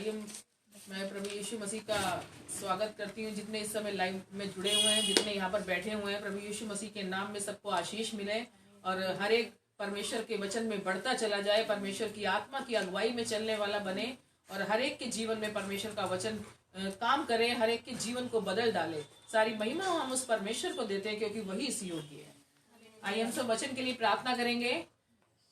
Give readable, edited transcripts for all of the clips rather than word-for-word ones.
आइए, मैं प्रभु यीशु मसीह का स्वागत करती हूँ। जितने इस समय लाइव में जुड़े हुए हैं, जितने यहाँ पर बैठे हुए हैं, प्रभु यीशु मसीह के नाम में सबको आशीष मिले और हर एक परमेश्वर के वचन में बढ़ता चला जाए, परमेश्वर की आत्मा की अगुवाई में चलने वाला बने और हर एक के जीवन में परमेश्वर का वचन काम करे, हर एक के जीवन को बदल डाले। सारी महिमा हम उस परमेश्वर को देते हैं क्योंकि वही इस योग्य है। आइए हम सब वचन के लिए प्रार्थना करेंगे।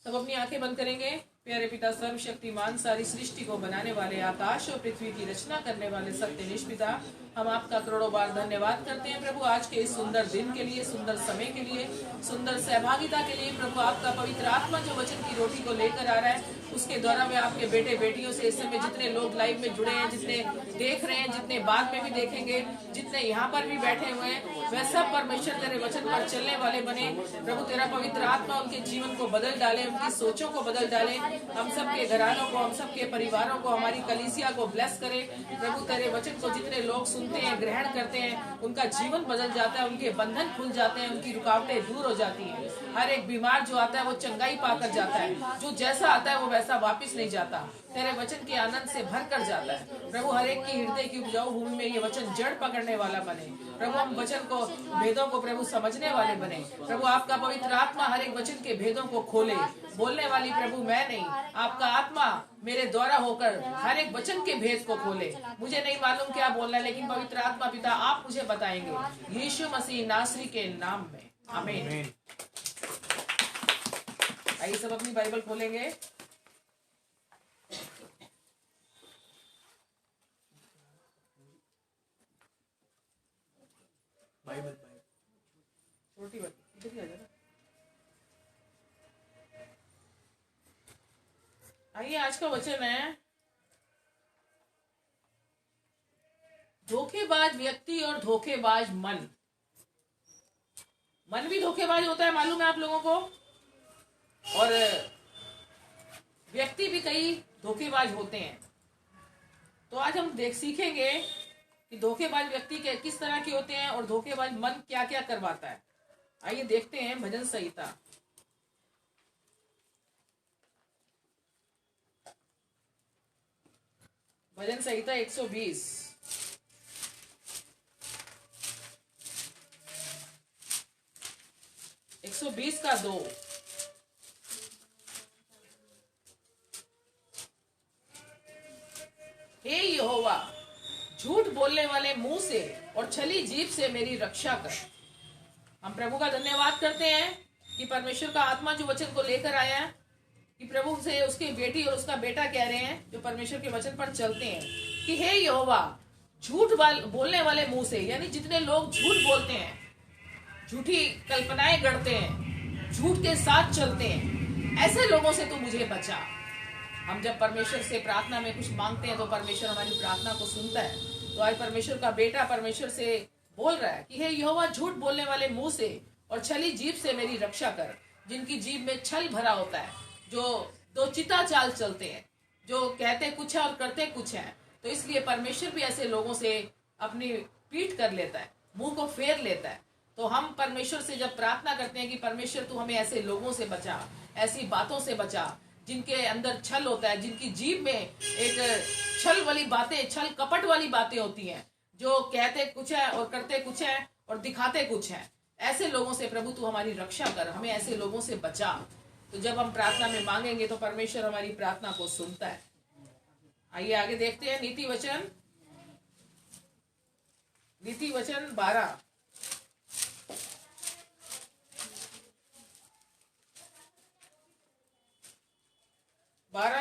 सब अपनी आंखें बंद करेंगे। प्यारे पिता सर्वशक्तिमान, सारी सृष्टि को बनाने वाले, आकाश और पृथ्वी की रचना करने वाले सत्यनिष्ठ पिता, हम आपका करोड़ों बार धन्यवाद करते हैं प्रभु, आज के इस सुंदर दिन के लिए, सुंदर समय के लिए, सुंदर सहभागिता के लिए। प्रभु आपका पवित्र आत्मा जो वचन की रोटी को लेकर आ रहा है, उसके द्वारा मैं आपके बेटे बेटियों से इस समय जितने लोग लाइव में जुड़े हैं, जितने देख रहे हैं, जितने बाद में भी देखेंगे, जितने यहाँ पर भी बैठे हुए हैं, वह सब परमेश्वर तेरे वचन पर चलने वाले बने। प्रभु तेरा पवित्र आत्मा उनके जीवन को बदल डाले, उनकी सोचों को बदल डाले। हम सबके घरानों को, हम सबके परिवारों को, हमारी कलीसिया को ब्लेस करे। प्रभु तेरे वचन को जितने लोग सुनते हैं, ग्रहण करते हैं, उनका जीवन बदल जाता है, उनके बंधन खुल जाते हैं, उनकी रुकावटें दूर हो जाती हैं। हर एक बीमार जो आता है वो चंगाई पाकर जाता है, जो जैसा आता है वो वैसा वापिस नहीं जाता, तेरे वचन के आनंद से भर कर जाता है। प्रभु हर एक की हृदय की उपजाऊ भूमि में ये वचन जड़ पकड़ने वाला बने। प्रभु हम वचन को, भेदों को प्रभु समझने वाले बने। प्रभु आपका पवित्र आत्मा हर एक वचन के भेदों को खोले। बोलने वाली प्रभु मैं नहीं, आपका आत्मा मेरे द्वारा होकर हर एक वचन के भेद को खोले। मुझे नहीं मालूम क्या बोलना है, लेकिन पवित्र आत्मा पिता आप मुझे बताएंगे, यीशु मसीह नासरी के नाम में, आमीन। आइए सब अपनी बाइबल खोलेंगे। बाइबल छोटी बात इधर ही आ जाना। आइए आज का वचन है, धोखेबाज व्यक्ति और धोखेबाज मन। मन भी धोखेबाज होता है, मालूम है आप लोगों को, और व्यक्ति भी कई धोखेबाज होते हैं। तो आज हम सीखेंगे कि धोखेबाज व्यक्ति के किस तरह के होते हैं और धोखेबाज मन क्या क्या करवाता है। आइए देखते हैं भजन संहिता। भजन संहिता 120 120 का 2। हे यहोवा, झूठ बोलने वाले मुंह से और छली जीभ से मेरी रक्षा कर। हम प्रभु का धन्यवाद करते हैं कि परमेश्वर का आत्मा जो वचन को लेकर आया है, कि प्रभु से उसकी बेटी और उसका बेटा कह रहे हैं जो परमेश्वर के वचन पर चलते हैं कि हे यहोवा, झूठ बोलने वाले मुंह से, यानी जितने लोग झूठ बोलते हैं, झूठी कल्पनाएं गढ़ते हैं, झूठ के साथ चलते हैं, ऐसे लोगों से तू मुझे बचा। हम जब परमेश्वर से प्रार्थना में कुछ मांगते हैं तो परमेश्वर हमारी प्रार्थना को सुनता है। तो आज परमेश्वर का बेटा परमेश्वर से बोल रहा है कि हे यहोवा, झूठ बोलने वाले मुंह से और छली जीभ से मेरी रक्षा कर। जिनकी जीभ में छल भरा होता है, जो दो चिता चाल चलते हैं, जो कहते कुछ है और करते कुछ है, तो इसलिए परमेश्वर भी ऐसे लोगों से अपनी पीठ कर लेता है, मुंह को फेर लेता है। तो हम परमेश्वर से जब प्रार्थना करते हैं कि परमेश्वर तू हमें ऐसे लोगों से बचा, ऐसी बातों से बचा जिनके अंदर छल होता है, जिनकी जीभ में एक छल वाली बातें, छल कपट वाली बातें होती हैं, जो कहते कुछ है और करते कुछ है और दिखाते कुछ है, ऐसे लोगों से प्रभु तू हमारी रक्षा कर, हमें ऐसे लोगों से बचा। तो जब हम प्रार्थना में मांगेंगे तो परमेश्वर हमारी प्रार्थना को सुनता है। आइए आगे देखते हैं नीति वचन 12।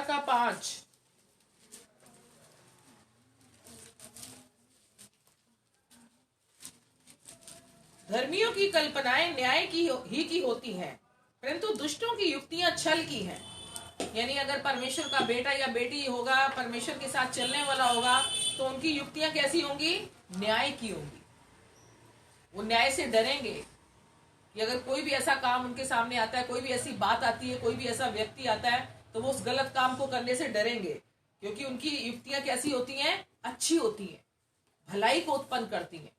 का 5। धर्मियों की कल्पनाएं न्याय की होती हैं, परंतु दुष्टों की युक्तियां छल की हैं। यानी अगर परमेश्वर का बेटा या बेटी होगा, परमेश्वर के साथ चलने वाला होगा, तो उनकी युक्तियां कैसी होंगी? न्याय की होंगी। वो न्याय से डरेंगे कि अगर कोई भी ऐसा काम उनके सामने आता है, कोई भी ऐसी बात आती है, कोई भी ऐसा व्यक्ति आता है, तो वो उस गलत काम को करने से डरेंगे, क्योंकि उनकी युक्तियां कैसी होती हैं? अच्छी होती हैं, भलाई को उत्पन्न करती हैं।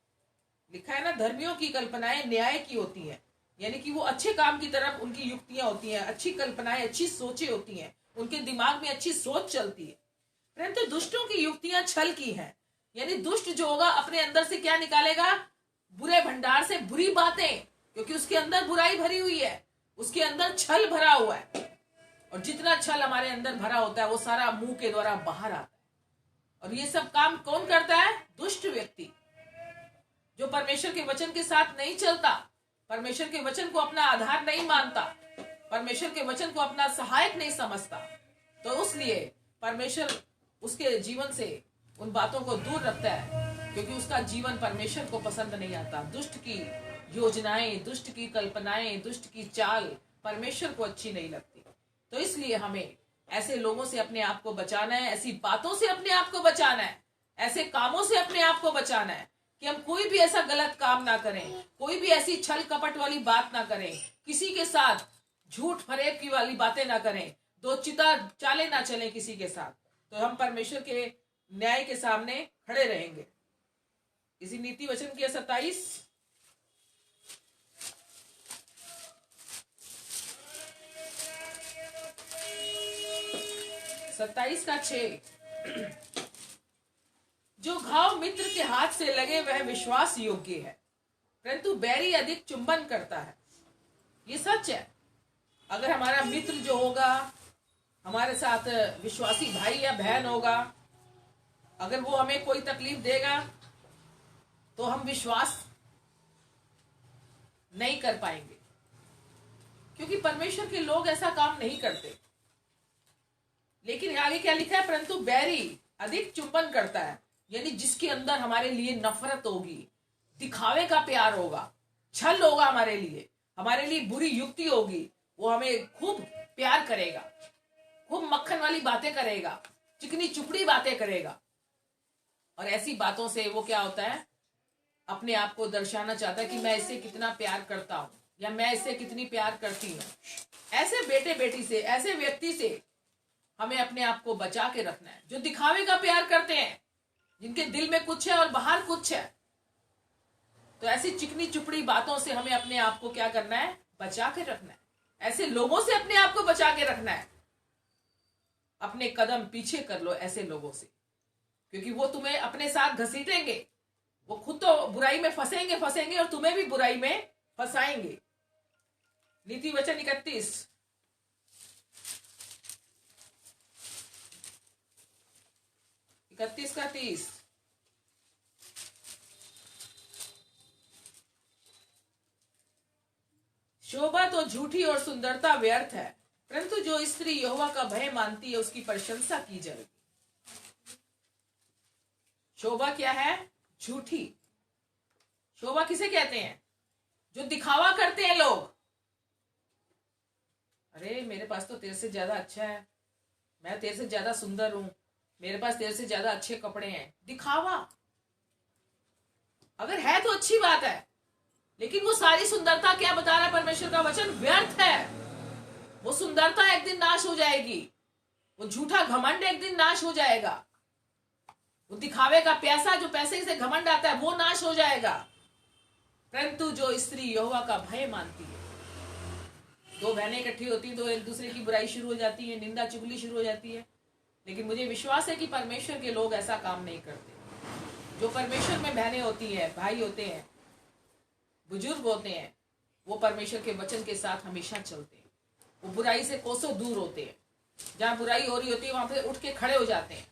लिखा है ना, धर्मियों की कल्पनाएं न्याय की होती हैं, यानी कि वो अच्छे काम की तरफ उनकी युक्तियां होती हैं, अच्छी कल्पनाएं, अच्छी सोचें होती हैं, उनके दिमाग में अच्छी सोच चलती है। परंतु दुष्टों की युक्तियां छल की हैं। यानी दुष्ट जो होगा अपने अंदर से क्या निकालेगा? बुरे भंडार से बुरी बातें, क्योंकि उसके अंदर बुराई भरी हुई है, उसके अंदर छल भरा हुआ है। और जितना छल हमारे अंदर भरा होता है वो सारा मुंह के द्वारा बाहर आता है। और ये सब काम कौन करता है? दुष्ट व्यक्ति, जो परमेश्वर के वचन के साथ नहीं चलता, परमेश्वर के वचन को अपना आधार नहीं मानता, परमेश्वर के वचन को अपना सहायक नहीं समझता। तो इसलिए परमेश्वर उसके जीवन से उन बातों को दूर रखता है, क्योंकि उसका जीवन परमेश्वर को पसंद नहीं आता। दुष्ट की योजनाएं, दुष्ट की कल्पनाएं, दुष्ट की चाल परमेश्वर को अच्छी नहीं लगती। तो इसलिए हमें ऐसे लोगों से अपने आप को बचाना है, ऐसी बातों से अपने आप को बचाना है, ऐसे कामों से अपने आप को बचाना है कि हम कोई भी ऐसा गलत काम ना करें, कोई भी ऐसी छल कपट वाली बात ना करें, किसी के साथ झूठ फरेब की वाली बातें ना करें, दो चिता चाले ना चलें किसी के साथ। तो हम परमेश्वर के न्याय के सामने खड़े रहेंगे। इसी नीति वचन की 27 का 6, जो घाव मित्र के हाथ से लगे वह विश्वास योग्य है, परंतु बैरी अधिक चुंबन करता है। ये सच है। अगर हमारा मित्र जो होगा, हमारे साथ विश्वासी भाई या बहन होगा, अगर वो हमें कोई तकलीफ देगा तो हम विश्वास नहीं कर पाएंगे, क्योंकि परमेश्वर के लोग ऐसा काम नहीं करते। लेकिन आगे क्या लिखा है? परंतु बैरी अधिक चुंबन करता है, यानी जिसके अंदर हमारे लिए नफरत होगी, दिखावे का प्यार होगा, छल होगा, हमारे लिए बुरी युक्ति होगी, वो हमें खूब प्यार करेगा, खूब मक्खन वाली बातें करेगा, चिकनी चुपड़ी बातें करेगा। और ऐसी बातों से वो क्या होता है? अपने आप को दर्शाना चाहता है कि मैं इससे कितना प्यार करता हूं, या मैं इससे कितनी प्यार करती हूँ। ऐसे बेटे बेटी से, ऐसे व्यक्ति से हमें अपने आप को बचा के रखना है, जो दिखावे का प्यार करते हैं, जिनके दिल में कुछ है और बाहर कुछ है। तो ऐसी चिकनी चुपड़ी बातों से हमें अपने आप को क्या करना है? बचा के रखना है। ऐसे लोगों से अपने आप को बचा के रखना है। अपने कदम पीछे कर लो ऐसे लोगों से, क्योंकि वो तुम्हें अपने साथ घसीटेंगे। वो खुद तो बुराई में फंसेंगे और तुम्हें भी बुराई में फंसाएंगे। नीति वचन 31 का 30, शोभा तो झूठी और सुंदरता व्यर्थ है, परंतु जो स्त्री यहोवा का भय मानती है उसकी प्रशंसा की जाएगी। शोभा क्या है? झूठी। शोभा किसे कहते हैं? जो दिखावा करते हैं लोग। अरे मेरे पास तो तेरे से ज्यादा अच्छा है, मैं तेरे से ज्यादा सुंदर हूं, मेरे पास तेरे से ज्यादा अच्छे कपड़े हैं। दिखावा अगर है तो अच्छी बात है, लेकिन वो सारी सुंदरता क्या बता रहा है परमेश्वर का वचन? व्यर्थ है। वो सुंदरता एक दिन नाश हो जाएगी, वो झूठा घमंड एक दिन नाश हो जाएगा, वो दिखावे का पैसा, जो पैसे से घमंड आता है, वो नाश हो जाएगा। परंतु जो स्त्री यहोवा का भय मानती है, दो बहनें इकट्ठी होती हैं तो एक दूसरे की बुराई शुरू हो जाती है, निंदा चुगली शुरू हो जाती है। लेकिन मुझे विश्वास है कि परमेश्वर के लोग ऐसा काम नहीं करते। जो परमेश्वर में बहनें होती हैं, भाई होते हैं, बुजुर्ग होते हैं, वो परमेश्वर के वचन के साथ हमेशा चलते हैं। वो बुराई से कोसों दूर होते हैं। जहां बुराई हो रही होती है वहां पे उठ के खड़े हो जाते हैं।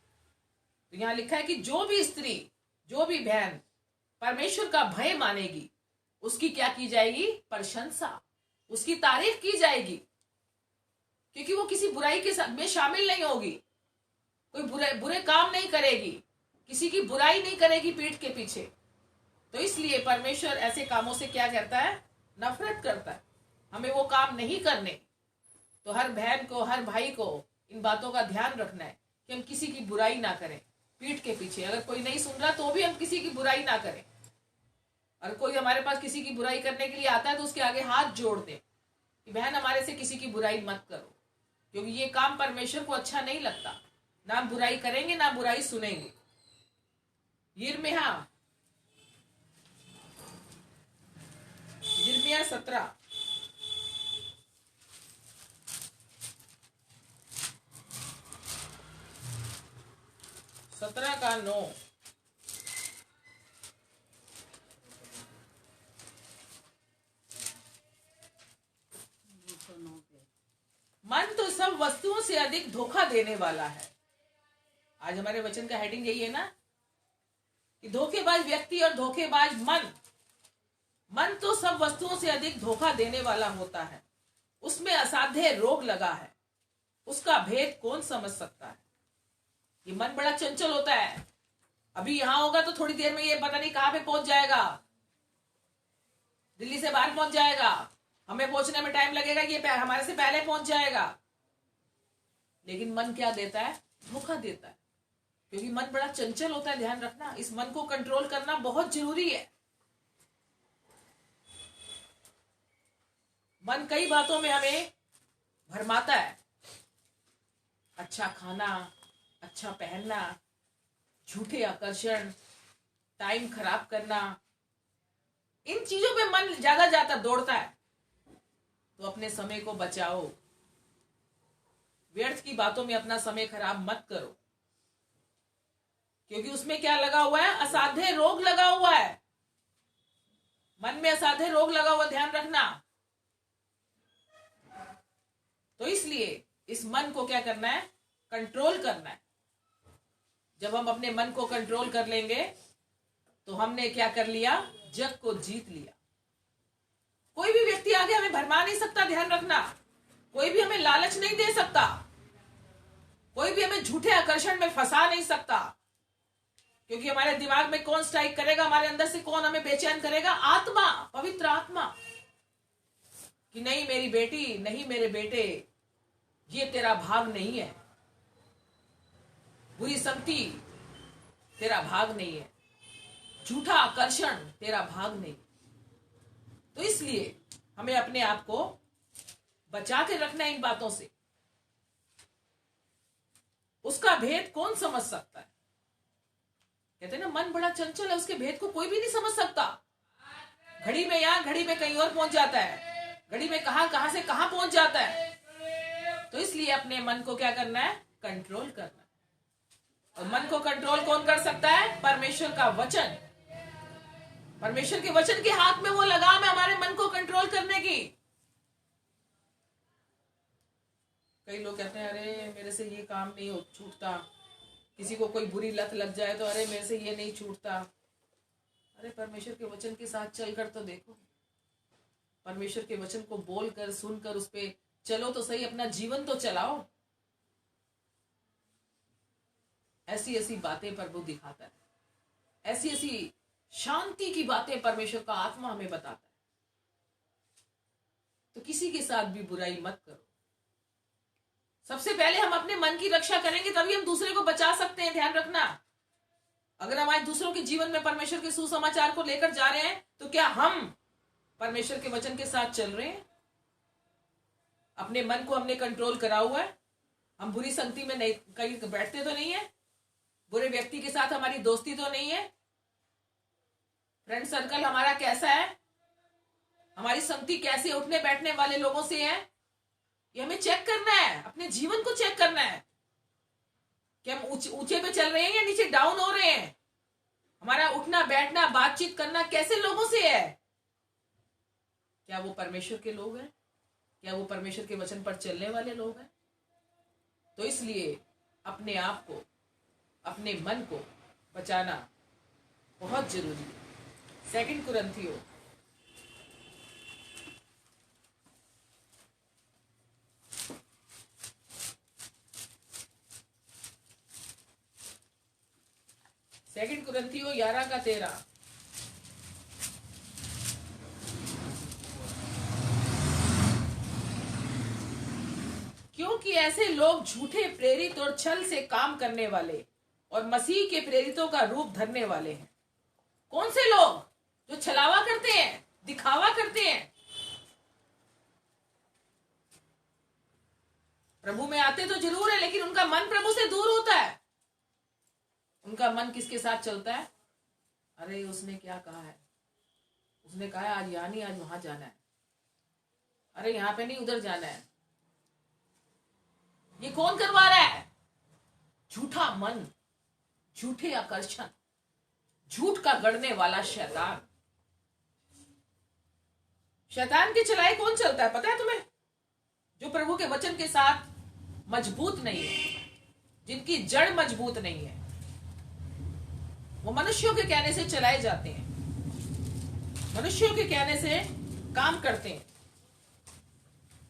तो यहाँ लिखा है कि जो भी स्त्री, जो भी बहन परमेश्वर का भय मानेगी, उसकी क्या की जाएगी? प्रशंसा, उसकी तारीफ की जाएगी, क्योंकि वो किसी बुराई के साथ में शामिल नहीं होगी, कोई बुरे काम नहीं करेगी, किसी की बुराई नहीं करेगी पीठ के पीछे। तो इसलिए परमेश्वर ऐसे कामों से क्या करता है? नफरत करता है। हमें वो काम नहीं करने। तो हर बहन को, हर भाई को इन बातों का ध्यान रखना है कि हम किसी की बुराई ना करें पीठ के पीछे। अगर कोई नहीं सुन रहा तो भी हम किसी की बुराई ना करें। और कोई हमारे पास किसी की बुराई करने के लिए आता है तो उसके आगे हाथ जोड़ दे कि बहन हमारे से किसी की बुराई मत करो, क्योंकि ये काम परमेश्वर को अच्छा नहीं लगता। ना बुराई करेंगे ना बुराई सुनेंगे। यिर्मयाह 17 17 17 का 9। मन तो सब वस्तुओं से अधिक धोखा देने वाला है। आज हमारे वचन का हेडिंग यही है ना कि धोखेबाज व्यक्ति और धोखेबाज मन। मन तो सब वस्तुओं से अधिक धोखा देने वाला होता है, उसमें असाध्य रोग लगा है, उसका भेद कौन समझ सकता है। ये मन बड़ा चंचल होता है, अभी यहां होगा तो थोड़ी देर में ये पता नहीं कहां पे पहुंच जाएगा, दिल्ली से बाहर पहुंच जाएगा, हमें पहुंचने में टाइम लगेगा, ये हमारे से पहले पहुंच जाएगा। लेकिन मन क्या देता है? धोखा देता है, क्योंकि मन बड़ा चंचल होता है। ध्यान रखना, इस मन को कंट्रोल करना बहुत जरूरी है। मन कई बातों में हमें भरमाता है। अच्छा खाना, अच्छा पहनना, झूठे आकर्षण, टाइम खराब करना, इन चीजों पे मन ज्यादा जाता दौड़ता है। तो अपने समय को बचाओ, व्यर्थ की बातों में अपना समय खराब मत करो, क्योंकि उसमें क्या लगा हुआ है? असाध्य रोग लगा हुआ है। मन में असाध्य रोग लगा हुआ, ध्यान रखना। तो इसलिए इस मन को क्या करना है? कंट्रोल करना है। जब हम अपने मन को कंट्रोल कर लेंगे तो हमने क्या कर लिया? जग को जीत लिया। कोई भी व्यक्ति आगे हमें भरमा नहीं सकता, ध्यान रखना। कोई भी हमें लालच नहीं दे सकता, कोई भी हमें झूठे आकर्षण में फंसा नहीं सकता, क्योंकि हमारे दिमाग में कौन स्ट्राइक करेगा, हमारे अंदर से कौन हमें बेचैन करेगा? आत्मा, पवित्र आत्मा, कि नहीं मेरी बेटी, नहीं मेरे बेटे, ये तेरा भाग नहीं है, बुरी संगति तेरा भाग नहीं है, झूठा आकर्षण तेरा भाग नहीं। तो इसलिए हमें अपने आप को बचा के रखना है इन बातों से। उसका भेद कौन समझ सकता है? कहते हैं ना, मन बड़ा चंचल है, उसके भेद को कोई भी नहीं समझ सकता। घड़ी में यहां, घड़ी में कहीं और पहुंच जाता है, घड़ी में कहां से कहां पहुंच जाता है। तो इसलिए अपने मन को क्या करना है? कंट्रोल करना है। और मन को कंट्रोल कौन कर सकता है? परमेश्वर का वचन। परमेश्वर के वचन के हाथ में वो लगाम है हमारे मन को कंट्रोल करने की। कई लोग कहते हैं, अरे मेरे से ये काम नहीं छूटता, किसी को कोई बुरी लत लग जाए तो अरे मेरे से ये नहीं छूटता। अरे परमेश्वर के वचन के साथ चलकर तो देखो, परमेश्वर के वचन को बोलकर, सुनकर उस पे चलो तो सही, अपना जीवन तो चलाओ। ऐसी ऐसी बातें प्रभु दिखाता है, ऐसी ऐसी शांति की बातें परमेश्वर का आत्मा हमें बताता है। तो किसी के साथ भी बुराई मत करो। सबसे पहले हम अपने मन की रक्षा करेंगे, तभी हम दूसरे को बचा सकते हैं। ध्यान रखना, अगर हम आज दूसरों के जीवन में परमेश्वर के सुसमाचार को लेकर जा रहे हैं, तो क्या हम परमेश्वर के वचन के साथ चल रहे हैं? अपने मन को हमने कंट्रोल करा हुआ है? हम बुरी संगति में नहीं, कहीं बैठते तो नहीं है, बुरे व्यक्ति के साथ हमारी दोस्ती तो नहीं है, फ्रेंड सर्कल हमारा कैसा है, हमारी संगति कैसे उठने बैठने वाले लोगों से है, ये हमें चेक करना है। अपने जीवन को चेक करना है कि हम ऊंचे पे चल रहे हैं या नीचे डाउन हो रहे हैं। हमारा उठना बैठना, बातचीत करना कैसे लोगों से है? क्या वो परमेश्वर के लोग हैं? क्या वो परमेश्वर के वचन पर चलने वाले लोग हैं? तो इसलिए अपने आप को, अपने मन को बचाना बहुत जरूरी है। 2 कुरिन्थियों 11 का 13। क्योंकि ऐसे लोग झूठे प्रेरित और छल से काम करने वाले और मसीह के प्रेरितों का रूप धरने वाले हैं। कौन से लोग? जो छलावा करते हैं, दिखावा करते हैं। प्रभु में आते तो जरूर है, लेकिन उनका मन प्रभु से दूर होता है। उनका मन किसके साथ चलता है? अरे उसने क्या कहा है, उसने कहा है आज यहाँ नहीं, आज वहां जाना है, अरे यहाँ पे नहीं, उधर जाना है। ये कौन करवा रहा है? झूठा मन, झूठे आकर्षण, झूठ का गढ़ने वाला शैतान। शैतान की चलाई कौन चलता है पता है तुम्हें? जो प्रभु के वचन के साथ मजबूत नहीं है, जिनकी जड़ मजबूत नहीं है, वो मनुष्यों के कहने से चलाए जाते हैं, मनुष्यों के कहने से काम करते हैं।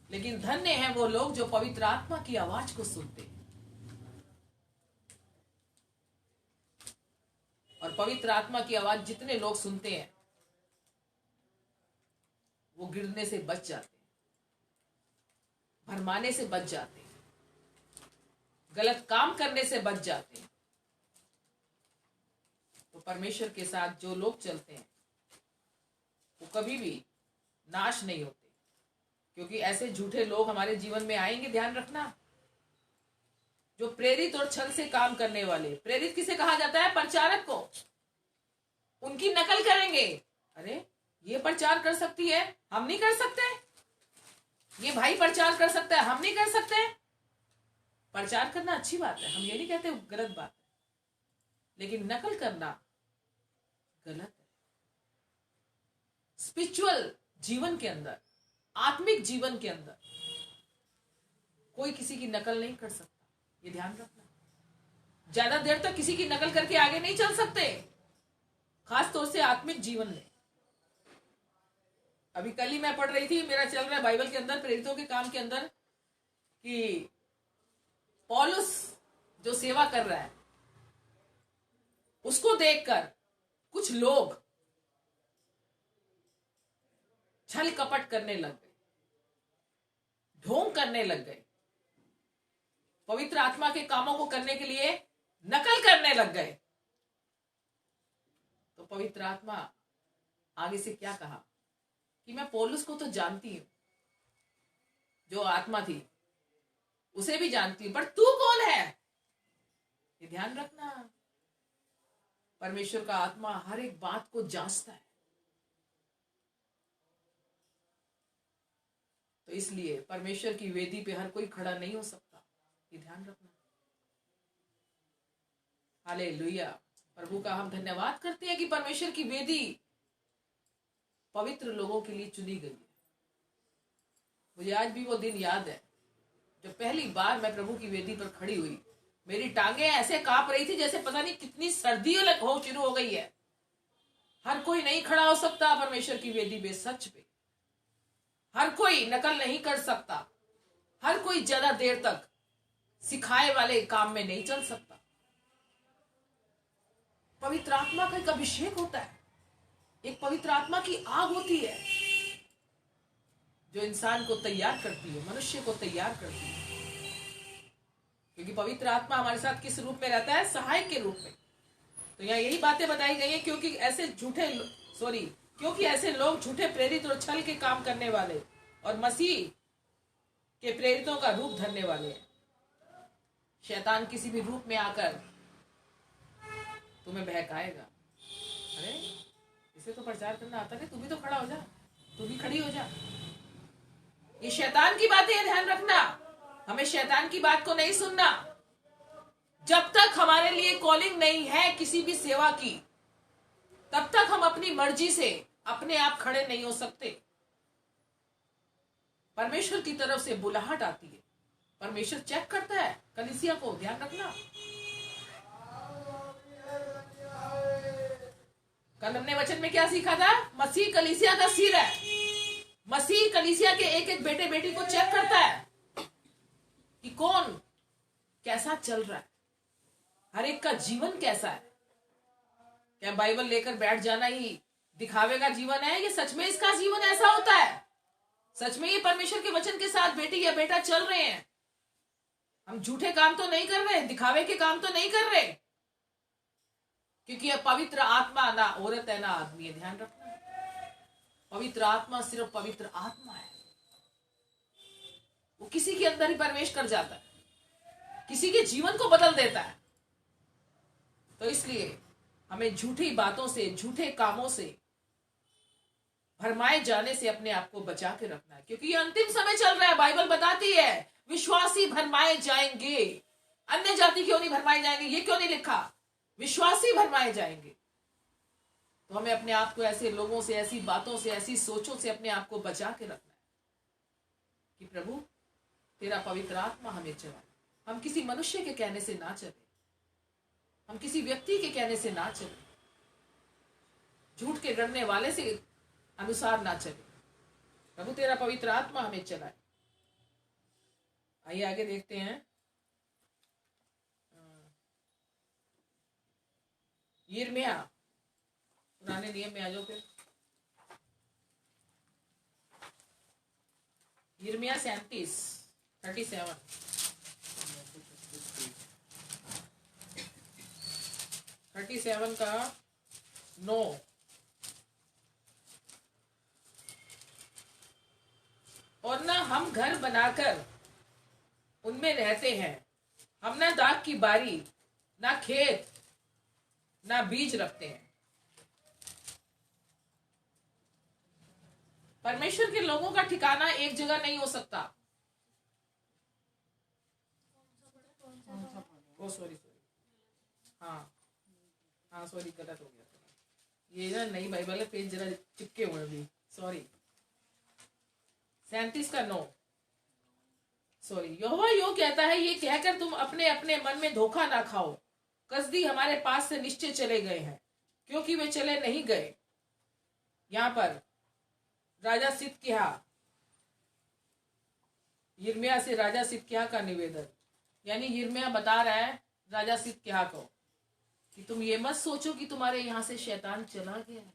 लेकिन धन्य हैं वो लोग जो पवित्र आत्मा की आवाज को सुनते हैं। और पवित्र आत्मा की आवाज जितने लोग सुनते हैं वो गिरने से बच जाते हैं, भरमाने से बच जाते हैं, गलत काम करने से बच जाते हैं। तो परमेश्वर के साथ जो लोग चलते हैं वो कभी भी नाश नहीं होते, क्योंकि ऐसे झूठे लोग हमारे जीवन में आएंगे। ध्यान रखना, जो प्रेरित और छल से काम करने वाले, प्रेरित किसे कहा जाता है? प्रचारक को। उनकी नकल करेंगे। अरे ये प्रचार कर सकती है, हम नहीं कर सकते? ये भाई प्रचार कर सकता है, हम नहीं कर सकते? प्रचार करना अच्छी बात है, हम ये नहीं कहते गलत बात है, लेकिन नकल करना गलत है। स्पिरिचुअल जीवन के अंदर, आत्मिक जीवन के अंदर कोई किसी की नकल नहीं कर सकता, ये ध्यान रखना। ज्यादा देर तक किसी की नकल करके आगे नहीं चल सकते, खास तौर से आत्मिक जीवन में। अभी कल ही मैं पढ़ रही थी, मेरा चल रहा है बाइबल के अंदर, प्रेरितों के काम के अंदर, कि पौलुस जो सेवा कर रहा है उसको देखकर कुछ लोग छल कपट करने लग गए, ढोंग करने लग गए, पवित्र आत्मा के कामों को करने के लिए नकल करने लग गए। तो पवित्र आत्मा आगे से क्या कहा कि मैं पौलुस को तो जानती हूं, जो आत्मा थी उसे भी जानती हूं, पर तू कौन है? ये ध्यान रखना, परमेश्वर का आत्मा हर एक बात को जांचता है। तो इसलिए परमेश्वर की वेदी पे हर कोई खड़ा नहीं हो सकता, ये ध्यान रखना। हालेलुया। प्रभु का हम धन्यवाद करते हैं कि परमेश्वर की वेदी पवित्र लोगों के लिए चुनी गई है। मुझे आज भी वो दिन याद है जब पहली बार मैं प्रभु की वेदी पर खड़ी हुई। मेरी टांगें ऐसे कांप रही थी जैसे पता नहीं कितनी सर्दी हो शुरू हो गई है। हर कोई नहीं खड़ा हो सकता परमेश्वर की वेदी पे, सच पे। हर कोई नकल नहीं कर सकता, हर कोई ज्यादा देर तक सिखाए वाले काम में नहीं चल सकता। पवित्र आत्मा का एक अभिषेक होता है, एक पवित्र आत्मा की आग होती है जो इंसान को तैयार करती है, मनुष्य को तैयार करती है। क्योंकि पवित्र आत्मा हमारे साथ किस रूप में रहता है? सहायक के रूप में। तो यहाँ यही बातें बताई गई है, क्योंकि ऐसे लोग झूठे प्रेरित और छल के काम करने वाले और मसीह के प्रेरितों का रूप धरने वाले हैं। शैतान किसी भी रूप में आकर तुम्हें बहकाएगा। अरे इसे तो प्रचार करना आता नहीं, तू भी तो खड़ा हो जा, तू भी खड़ी हो जा। ये शैतान की बातें हैं, ध्यान रखना। हमें शैतान की बात को नहीं सुनना। जब तक हमारे लिए कॉलिंग नहीं है किसी भी सेवा की, तब तक हम अपनी मर्जी से अपने आप खड़े नहीं हो सकते। परमेश्वर की तरफ से बुलाहट आती है, परमेश्वर चेक करता है कलीसिया को, ध्यान रखना। कल हमने वचन में क्या सीखा था? मसीह कलीसिया का सिर है। मसीह कलीसिया के एक एक बेटे बेटी को चेक करता है कि कौन कैसा चल रहा है, हर एक का जीवन कैसा है। क्या बाइबल लेकर बैठ जाना ही दिखावे का जीवन है? ये सच में इसका जीवन ऐसा होता है? सच में ये परमेश्वर के वचन के साथ बेटी या बेटा चल रहे हैं? हम झूठे काम तो नहीं कर रहे, दिखावे के काम तो नहीं कर रहे, क्योंकि यह पवित्र आत्मा ना औरत है ना आदमी है। ध्यान रखना, पवित्र आत्मा सिर्फ पवित्र आत्मा है। वो किसी के अंदर ही प्रवेश कर जाता है, किसी के जीवन को बदल देता है। तो इसलिए हमें झूठी बातों से, झूठे कामों से, भरमाए जाने से अपने आप को बचा के रखना है, क्योंकि ये अंतिम समय चल रहा है। बाइबल बताती है विश्वासी भरमाए जाएंगे। अन्य जाति क्यों नहीं भरमाए जाएंगे? ये क्यों नहीं लिखा? विश्वासी भरमाए जाएंगे। तो हमें अपने आप को ऐसे लोगों से, ऐसी बातों से, ऐसी सोचों से अपने आप को बचा के रखना है कि प्रभु तेरा पवित्र आत्मा हमें चलाए। हम किसी मनुष्य के कहने से ना चले, हम किसी व्यक्ति के कहने से ना चले, झूठ के गढ़ने वाले से अनुसार ना चले। प्रभु तेरा पवित्र आत्मा हमें चलाए। आइए आगे देखते हैं। यिर्मयाह, पुराने नियम में आ जाओ फिर। यिर्मयाह 37 37 का 9। और ना हम घर बनाकर उनमें रहते हैं, हम ना दाख की बारी, ना खेत, ना बीज रखते हैं। परमेश्वर के लोगों का ठिकाना एक जगह नहीं हो सकता। ओ सॉरी, हाँ सॉरी, गलत हो गया थोड़ा। ये ना नई बाइबल है, पेज जरा चिपके हुए अभी, सॉरी। 37 का 9। सॉरी। यहोवा यूं कहता है, ये कहकर तुम अपने अपने मन में धोखा ना खाओ, कसदी हमारे पास से निश्चय चले गए हैं, क्योंकि वे चले नहीं गए। यहां पर राजा सिदकिय्याह, यिर्मयाह से राजा सिदकिय्याह का निवेदन, यानी यिर्मयाह बता रहा है राजा सिदकिय्याह को कि तुम ये मत सोचो कि तुम्हारे यहां से शैतान चला गया है।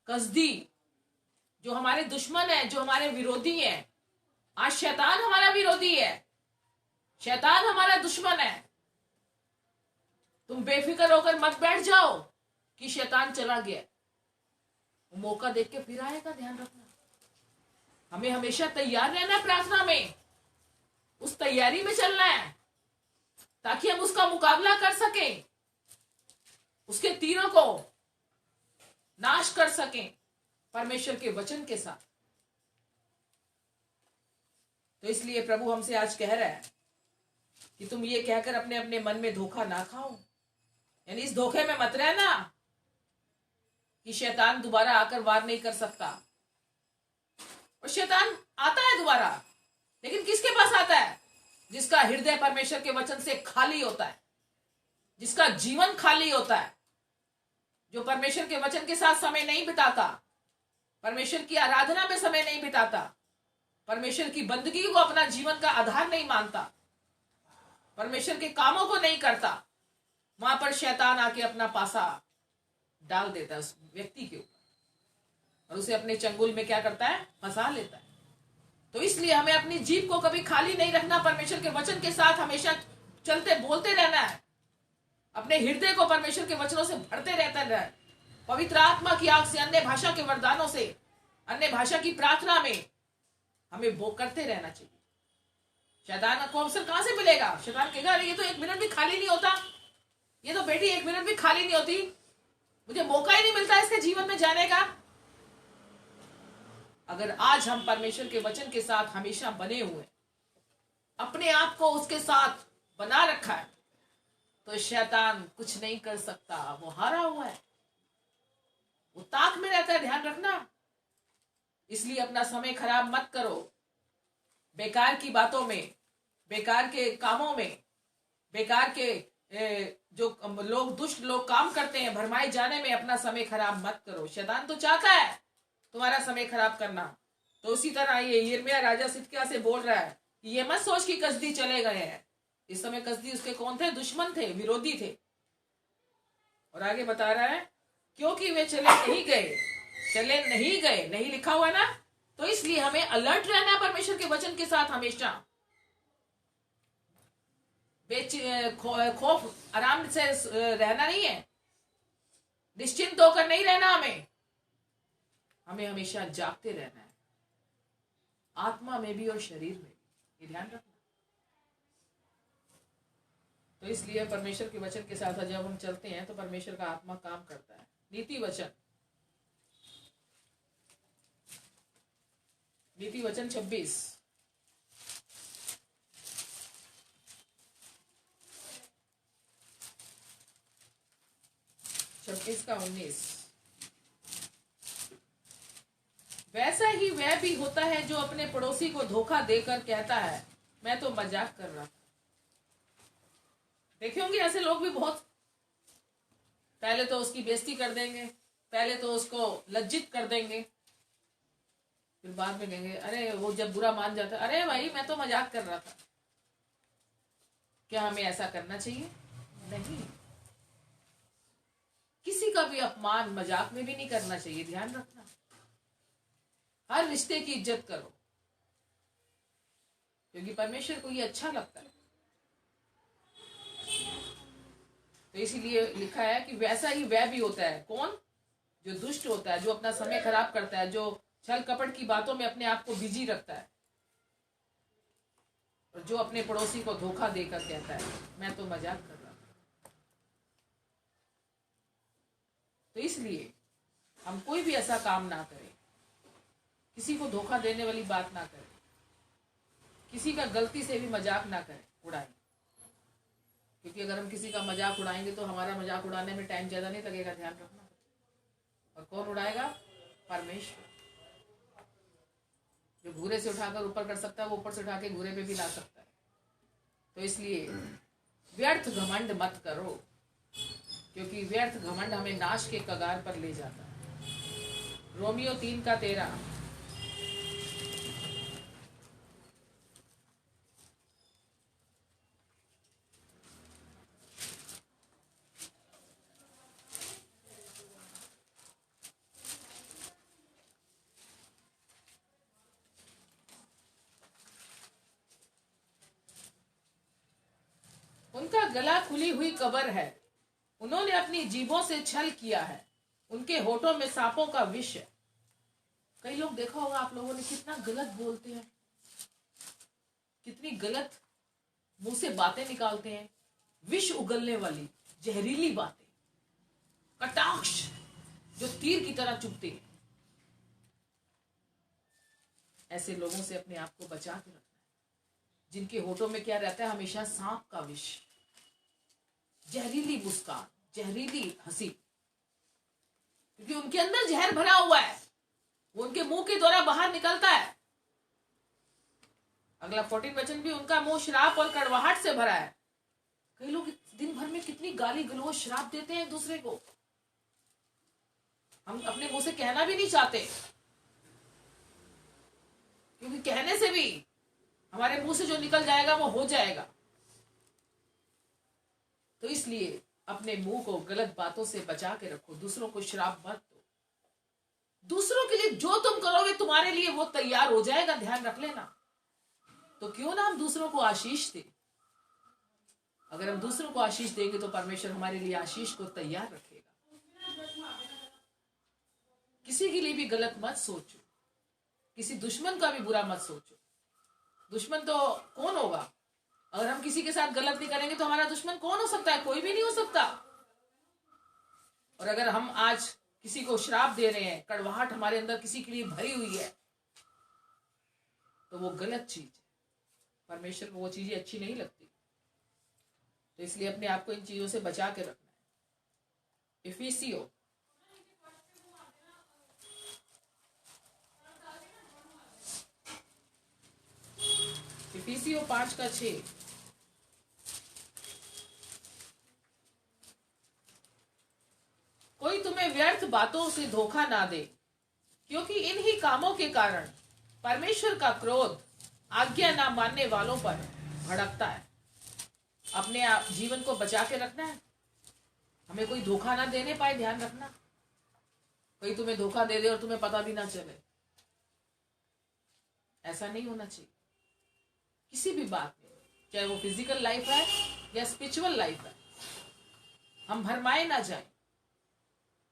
कसदी जो हमारे दुश्मन है, जो हमारे विरोधी है, आज शैतान हमारा विरोधी है, शैतान हमारा दुश्मन है। तुम बेफिक्र होकर मत बैठ जाओ कि शैतान चला गया। वो मौका देख के फिर आएगा, ध्यान रखना। हमें हमेशा तैयार रहना, प्रार्थना में उस तैयारी में चलना है, ताकि हम उसका मुकाबला कर सकें, उसके तीरों को नाश कर सकें परमेश्वर के वचन के साथ। तो इसलिए प्रभु हमसे आज कह रहा है कि तुम ये कहकर अपने अपने मन में धोखा ना खाओ, यानी इस धोखे में मत रहना कि शैतान दोबारा आकर वार नहीं कर सकता। और शैतान आता है दोबारा, लेकिन किसके पास आता है? जिसका हृदय परमेश्वर के वचन से खाली होता है, जिसका जीवन खाली होता है, जो परमेश्वर के वचन के साथ समय नहीं बिताता, परमेश्वर की आराधना में समय नहीं बिताता, परमेश्वर की बंदगी को अपना जीवन का आधार नहीं मानता, परमेश्वर के कामों को नहीं करता, वहां पर शैतान आके अपना पासा डाल देता है उस व्यक्ति के ऊपर और उसे अपने चंगुल में क्या करता है? फंसा लेता है। तो इसलिए हमें अपनी जीभ को कभी खाली नहीं रखना, परमेश्वर के वचन के साथ हमेशा चलते बोलते रहना है, अपने हृदय को परमेश्वर के वचनों से भरते रहता है, पवित्र आत्मा की आग से, अन्य भाषा के वरदानों से, अन्य भाषा की प्रार्थना में हमें वो करते रहना चाहिए। शैतान को अवसर कहां से मिलेगा? शैतान कहेगा ये तो 1 मिनट भी खाली नहीं होता, ये तो बेटी 1 मिनट भी खाली नहीं होती, मुझे मौका ही नहीं मिलता इसके जीवन में जाने का। अगर आज हम परमेश्वर के वचन के साथ हमेशा बने हुए, अपने आप को उसके साथ बना रखा है, तो शैतान कुछ नहीं कर सकता। वो हारा हुआ है, वो ताक में रहता है, ध्यान रखना। इसलिए अपना समय खराब मत करो बेकार की बातों में, बेकार के कामों में, बेकार के जो लोग, दुष्ट लोग काम करते हैं, भरमाए जाने में अपना समय खराब मत करो। शैतान तो चाहता है तुम्हारा समय खराब करना। तो उसी तरह ये यिर्मयाह राजा सिदकिय्याह से बोल रहा है कि ये मत सोच कि कसदी चले गए हैं। इस समय कसदी उसके कौन थे? दुश्मन थे, विरोधी थे। और आगे बता रहा है क्योंकि वे चले नहीं गए, चले नहीं गए, नहीं लिखा हुआ ना, तो इसलिए हमें अलर्ट रहना है परमेश्वर के वचन के साथ हमेशा। खौफ आराम से रहना नहीं है, निश्चिंत होकर नहीं रहना, हमें हमेशा जागते रहना है, आत्मा में भी और शरीर में भी, ये ध्यान रखना। तो इसलिए परमेश्वर के वचन के साथ जब हम चलते हैं तो परमेश्वर का आत्मा काम करता है। नीति वचन 26। 26 का 19। वैसा ही वह भी होता है जो अपने पड़ोसी को धोखा देकर कहता है मैं तो मजाक कर रहा था। देखे होंगे ऐसे लोग भी बहुत। पहले तो उसकी बेइज्जती कर देंगे, पहले तो उसको लज्जित कर देंगे, फिर बाद में कहेंगे अरे वो जब बुरा मान जाता अरे भाई मैं तो मजाक कर रहा था। क्या हमें ऐसा करना चाहिए? नहीं। किसी का भी अपमान मजाक में भी नहीं करना चाहिए, ध्यान रखना। हर रिश्ते की इज्जत करो, क्योंकि परमेश्वर को ये अच्छा लगता है। तो इसीलिए लिखा है कि वैसा ही वह भी होता है। कौन? जो दुष्ट होता है, जो अपना समय खराब करता है, जो छल कपट की बातों में अपने आप को बिजी रखता है, और जो अपने पड़ोसी को धोखा देकर कहता है मैं तो मजाक कर रहा था। तो इसलिए हम कोई भी ऐसा काम ना करें, किसी को धोखा देने वाली बात ना करें, किसी का गलती से भी मजाक ना करें, उड़ाएं। क्योंकि अगर हम किसी का मजाक उड़ाएंगे तो हमारा मजाक उड़ाने में टाइम ज्यादा नहीं लगेगा, ध्यान रखना। और कौन उड़ाएगा? परमेश्वर। जो घूरे से उठाकर ऊपर कर सकता है वो ऊपर से उठा के घूरे पे भी ला सकता है। तो इसलिए व्यर्थ घमंड मत करो, क्योंकि व्यर्थ घमंड हमें नाश के कगार पर ले जाता है। रोमियो 3 का 13। उनका गला खुली हुई कब्र है, उन्होंने अपनी जीभों से छल किया है, उनके होठों में सांपों का विष है। कई लोग देखा होगा आप लोगों ने, कितना गलत बोलते हैं, कितनी गलत मुंह से बातें निकालते हैं, विष उगलने वाली जहरीली बातें, कटाक्ष जो तीर की तरह चुभते हैं। ऐसे लोगों से अपने आप को बचा के रखना है, जिनके होठों में क्या रहता है? हमेशा सांप का विष, जहरीली मुस्कान, जहरीली हंसी, क्योंकि उनके अंदर जहर भरा हुआ है, वो उनके मुंह के द्वारा बाहर निकलता है। अगला 14 वचन भी, उनका मुंह श्राप और कड़वाहट से भरा है। कई लोग दिन भर में कितनी गाली गलौज श्राप देते हैं एक दूसरे को, हम अपने मुंह से कहना भी नहीं चाहते, क्योंकि कहने से भी हमारे मुंह से जो निकल जाएगा वो हो जाएगा। तो इसलिए अपने मुंह को गलत बातों से बचा के रखो, दूसरों को श्राप मत दो। दूसरों के लिए जो तुम करोगे तुम्हारे लिए वो तैयार हो जाएगा, ध्यान रख लेना। तो क्यों ना हम दूसरों को आशीष दें। अगर हम दूसरों को आशीष देंगे तो परमेश्वर हमारे लिए आशीष को तैयार रखेगा। किसी के लिए भी गलत मत सोचो, किसी दुश्मन का भी बुरा मत सोचो। दुश्मन तो कौन होगा? अगर हम किसी के साथ गलत नहीं करेंगे तो हमारा दुश्मन कौन हो सकता है? कोई भी नहीं हो सकता। और अगर हम आज किसी को श्राप दे रहे हैं, कड़वाहट हमारे अंदर किसी के लिए भरी हुई है, तो वो गलत चीज है, परमेश्वर को वो चीजें अच्छी नहीं लगती। तो इसलिए अपने आप को इन चीजों से बचा के रखना है। इफिसियों 5 का 6। कोई तुम्हें व्यर्थ बातों से धोखा ना दे, क्योंकि इन्हीं कामों के कारण परमेश्वर का क्रोध आज्ञा ना मानने वालों पर भड़कता है। अपने आप जीवन को बचा के रखना है, हमें कोई धोखा ना देने पाए, ध्यान रखना। कोई तुम्हें धोखा दे दे और तुम्हें पता भी ना चले, ऐसा नहीं होना चाहिए किसी भी बात में, चाहे वो फिजिकल लाइफ है या स्पिरिचुअल लाइफ है। हम भरमाए ना जाए,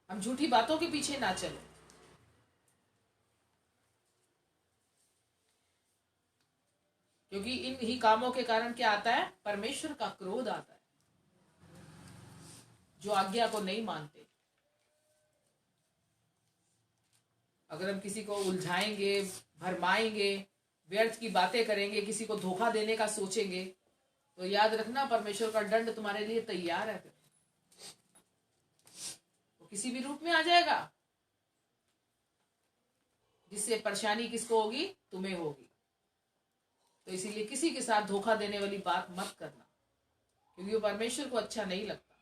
हम झूठी बातों के पीछे ना चले, क्योंकि इन ही कामों के कारण क्या आता है? परमेश्वर का क्रोध आता है। जो आज्ञा को नहीं मानते, अगर हम किसी को उलझाएंगे, भरमाएंगे, व्यर्थ की बातें करेंगे, किसी को धोखा देने का सोचेंगे, तो याद रखना परमेश्वर का दंड तुम्हारे लिए तैयार है। किसी भी रूप में आ जाएगा, जिससे परेशानी किसको होगी? तुम्हें होगी। तो इसीलिए किसी के साथ धोखा देने वाली बात मत करना, क्योंकि वो परमेश्वर को अच्छा नहीं लगता।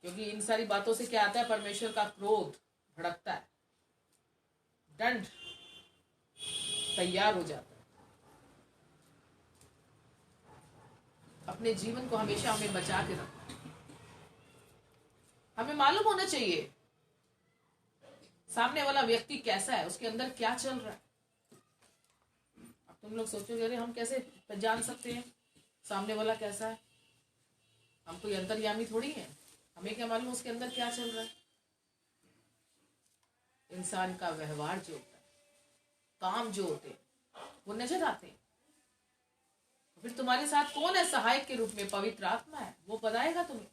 क्योंकि इन सारी बातों से क्या आता है? परमेश्वर का क्रोध भड़कता है, दंड तैयार हो जाता है। अपने जीवन को हमेशा हमें बचा के रखना। हमें मालूम होना चाहिए सामने वाला व्यक्ति कैसा है, उसके अंदर क्या चल रहा है। अब तुम लोग सोचोगे अरे हम कैसे जान सकते हैं सामने वाला कैसा है? हम कोई अंतर्यामी थोड़ी है, हमें क्या मालूम उसके अंदर क्या चल रहा है। इंसान का व्यवहार जो होता है, काम जो होते हैं, वो नजर आते हैं। फिर तुम्हारे साथ कौन है सहायक के रूप में? पवित्र आत्मा है, वो बताएगा तुम्हें।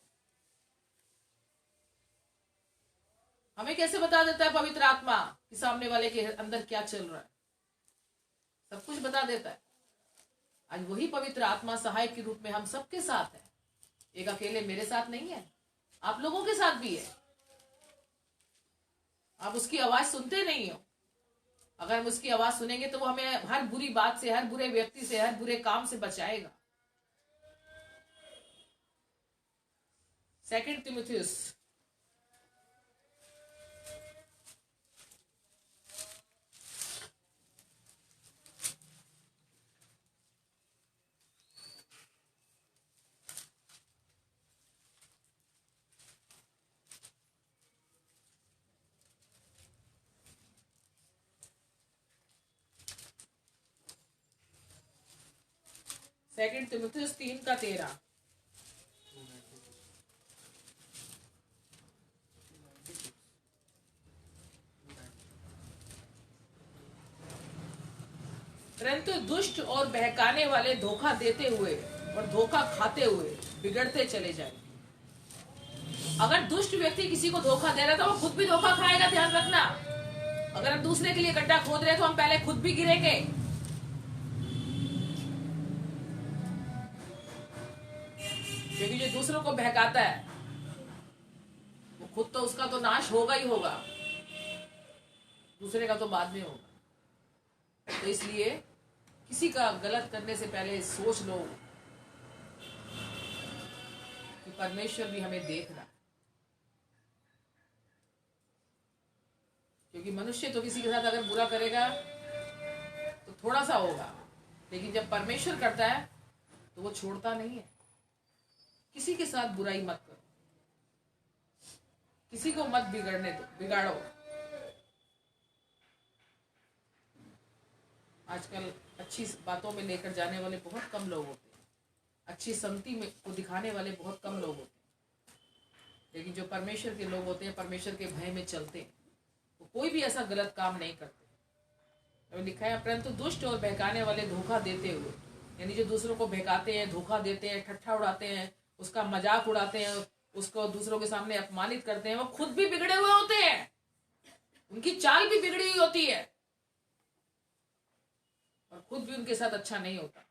हमें कैसे बता देता है पवित्र आत्मा कि सामने वाले के अंदर क्या चल रहा है? सब कुछ बता देता है। आज वही पवित्र आत्मा सहायक के रूप में हम सबके साथ है। एक अकेले मेरे साथ नहीं है, आप लोगों के साथ भी है। आप उसकी आवाज सुनते नहीं हो। अगर हम उसकी आवाज सुनेंगे तो वो हमें हर बुरी बात से, हर बुरे व्यक्ति से, हर बुरे काम से बचाएगा। 2 तिमुथियुस 2 तिमुथियुस 3:13। परंतु दुष्ट और बहकाने वाले धोखा देते हुए और धोखा खाते हुए बिगड़ते चले जाएंगे। अगर दुष्ट व्यक्ति किसी को धोखा दे रहा है तो वो खुद भी धोखा खाएगा, ध्यान रखना। अगर हम दूसरे के लिए गड्ढा खोद रहे हैं तो हम पहले खुद भी गिरेंगे। क्योंकि जो दूसरों को बहकाता है वो खुद तो, उसका तो नाश होगा ही होगा, दूसरे का तो बाद में होगा। तो इसलिए किसी का गलत करने से पहले सोच लो कि परमेश्वर भी हमें देख रहा है। क्योंकि मनुष्य तो किसी के साथ अगर बुरा करेगा तो थोड़ा सा होगा, लेकिन जब परमेश्वर करता है तो वो छोड़ता नहीं है। किसी के साथ बुराई मत करो, किसी को मत बिगड़ने दो, बिगाड़ो। आजकल अच्छी बातों में लेकर जाने वाले बहुत कम लोग होते हैं, अच्छी संगति में को दिखाने वाले बहुत कम लोग होते हैं। लेकिन जो परमेश्वर के लोग होते हैं, परमेश्वर के भय में चलते हैं, वो कोई भी ऐसा गलत काम नहीं करते। तो लिखा है परंतु दुष्ट और बहकाने वाले धोखा देते हुए, यानी जो दूसरों को बहकाते हैं, धोखा देते हैं, ठट्ठा उड़ाते हैं, उसका मजाक उड़ाते हैं, उसको दूसरों के सामने अपमानित करते हैं, वो खुद भी बिगड़े हुए होते हैं, उनकी चाल भी बिगड़ी हुई होती है और खुद भी उनके साथ अच्छा नहीं होता।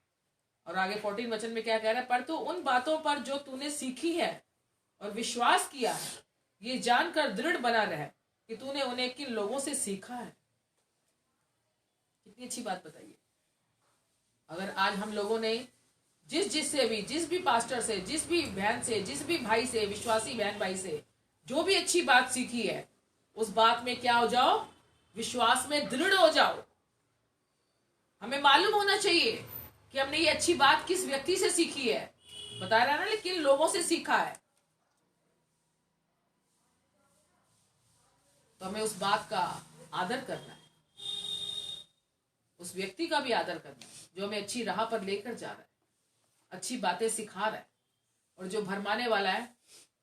और आगे 14 वचन में क्या कह रहा है? पर तू उन बातों पर जो तूने सीखी है और विश्वास किया है, ये जानकर दृढ़ बना रहे कि तूने उन्हें किन लोगों से सीखा है। कितनी अच्छी बात बताइए। अगर आज हम लोगों ने जिस भी पास्टर से, जिस भी बहन से, जिस भी भाई से, विश्वासी बहन भाई से जो भी अच्छी बात सीखी है, उस बात में क्या हो जाओ? विश्वास में दृढ़ हो जाओ। हमें मालूम होना चाहिए कि हमने ये अच्छी बात किस व्यक्ति से सीखी है। बता रहा है ना, लेकिन लोगों से सीखा है। तो हमें उस बात का आदर करना है, उस व्यक्ति का भी आदर करना है जो हमें अच्छी राह पर लेकर जा रहा है, अच्छी बातें सिखा रहा है। और जो भरमाने वाला है,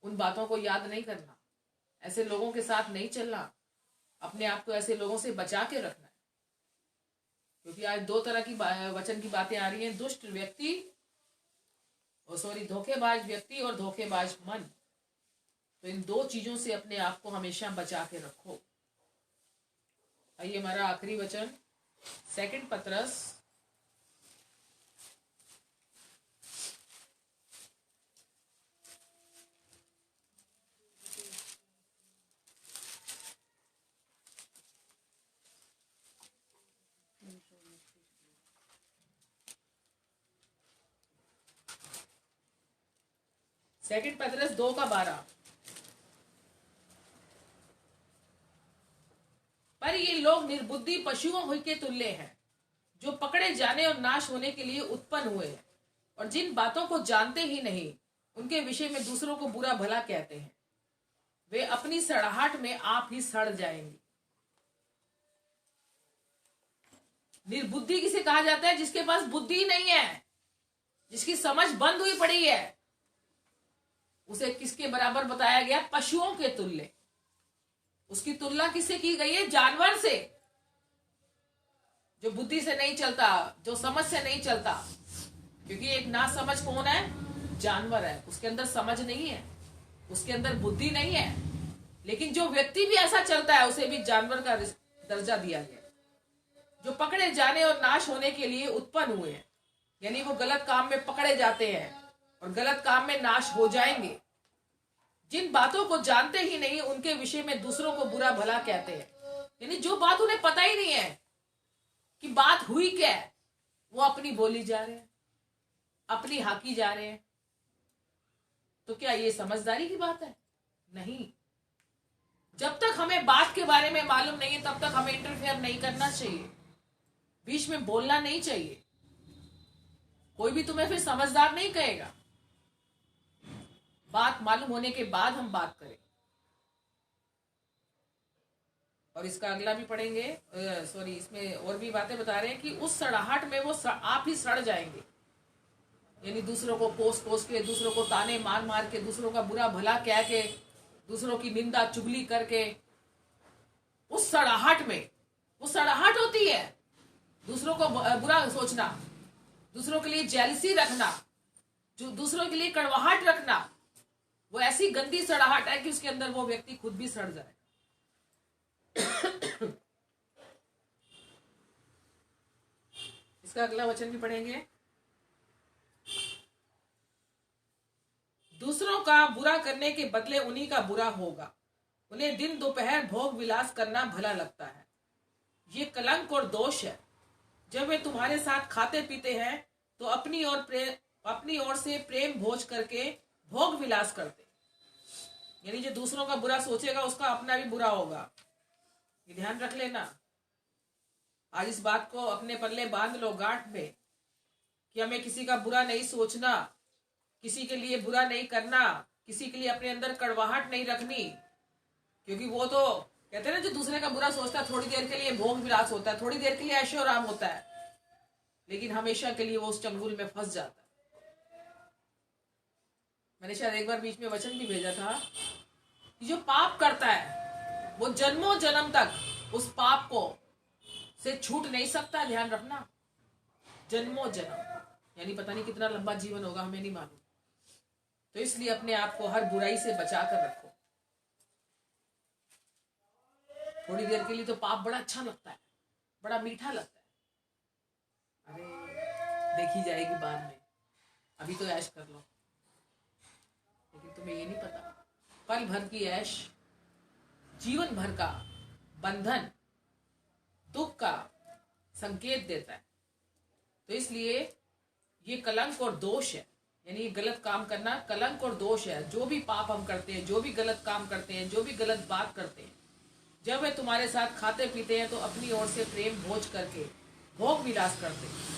उन बातों को याद नहीं करना, ऐसे लोगों के साथ नहीं चलना, अपने आप को ऐसे लोगों से बचा के रखना है। क्योंकि आज दो तरह की वचन की बातें आ रही हैं, दुष्ट व्यक्ति धोखेबाज व्यक्ति और धोखेबाज मन। तो इन दो चीजों से अपने आप को हमेशा बचा के रखो। आइए हमारा आखिरी वचन 2 पतरस 2 2 पतरस 2:12। पर ये लोग निर्बुद्धि पशुओं के तुल्य हैं, जो पकड़े जाने और नाश होने के लिए उत्पन्न हुए हैं, और जिन बातों को जानते ही नहीं उनके विषय में दूसरों को बुरा भला कहते हैं। वे अपनी सड़ाहट में आप ही सड़ जाएंगे। निर्बुद्धि किसे कहा जाता है? जिसके पास बुद्धि नहीं है, जिसकी समझ बंद हुई पड़ी है। उसे किसके बराबर बताया गया? पशुओं के तुल्य। उसकी तुलना किससे की गई है? जानवर से, जो बुद्धि से नहीं चलता, जो समझ से नहीं चलता। क्योंकि एक ना समझ कौन है? जानवर है। उसके अंदर समझ नहीं है, उसके अंदर बुद्धि नहीं है। लेकिन जो व्यक्ति भी ऐसा चलता है उसे भी जानवर का दर्जा दिया गया, जो पकड़े जाने और नाश होने के लिए उत्पन्न हुए हैं। यानी वो गलत काम में पकड़े जाते हैं और गलत काम में नाश हो जाएंगे। जिन बातों को जानते ही नहीं उनके विषय में दूसरों को बुरा भला कहते हैं। यानी जो बात उन्हें पता ही नहीं है कि बात हुई क्या है, वो अपनी बोली जा रहे हैं, अपनी हाकी जा रहे हैं। तो क्या ये समझदारी की बात है? नहीं। जब तक हमें बात के बारे में मालूम नहीं है तब तक हमें इंटरफेयर नहीं करना चाहिए, बीच में बोलना नहीं चाहिए। कोई भी तुम्हें फिर समझदार नहीं कहेगा। बात मालूम होने के बाद हम बात करें। और इसका अगला भी पढ़ेंगे, सॉरी, इसमें और भी बातें बता रहे हैं कि उस सड़ाहट में वो आप ही सड़ जाएंगे। यानी दूसरों को कोस के, दूसरों को ताने मार मार के, दूसरों का बुरा भला कह के, दूसरों की निंदा चुगली करके, उस सड़ाहट में, वो सड़ाहट होती है दूसरों को बुरा सोचना, दूसरों के लिए जेलसी रखना, जो दूसरों के लिए कड़वाहट रखना। वो ऐसी गंदी सड़ाहट है कि उसके अंदर वो व्यक्ति खुद भी सड़ जाए। इसका अगला वचन भी पढ़ेंगे। दूसरों का बुरा करने के बदले उन्हीं का बुरा होगा। उन्हें दिन दोपहर भोग विलास करना भला लगता है। ये कलंक और दोष है। जब वे तुम्हारे साथ खाते पीते हैं तो अपनी ओर से प्रेम भोज करके भोग विलास करते। यानी जो दूसरों का बुरा सोचेगा उसका अपना भी बुरा होगा। ये ध्यान रख लेना। आज इस बात को अपने पल्ले बांध लो, गांठ में, कि हमें किसी का बुरा नहीं सोचना, किसी के लिए बुरा नहीं करना, किसी के लिए अपने अंदर कड़वाहट नहीं रखनी। क्योंकि वो तो कहते हैं ना, जो दूसरे का बुरा सोचता है थोड़ी देर के लिए भोग विलास होता है, थोड़ी देर के लिए ऐशो आराम होता है, लेकिन हमेशा के लिए वो उस चंगुल में फंस जाता है। मैंने शायद एक बार बीच में वचन भी भेजा था कि जो पाप करता है वो जन्मों जन्म तक उस पाप को से छूट नहीं सकता। ध्यान रखना, जन्मों जन्म, यानी पता नहीं कितना लंबा जीवन होगा, हमें नहीं मालूम। तो इसलिए अपने आप को हर बुराई से बचा कर रखो। थोड़ी देर के लिए तो पाप बड़ा अच्छा लगता है, बड़ा मीठा लगता है। अरे देखी जाएगी बाद में, अभी तो ऐश कर लो। लेकिन तुम्हें ये नहीं पता, पल भर की ऐश जीवन भर का बंधन, दुख का संकेत देता है। तो इसलिए ये कलंक और दोष है। यानी ये गलत काम करना कलंक और दोष है। जो भी पाप हम करते हैं, जो भी गलत काम करते हैं, जो भी गलत बात करते हैं, जब वे तुम्हारे साथ खाते पीते हैं तो अपनी ओर से प्रेम भोज करके भोग विलास करते हैं।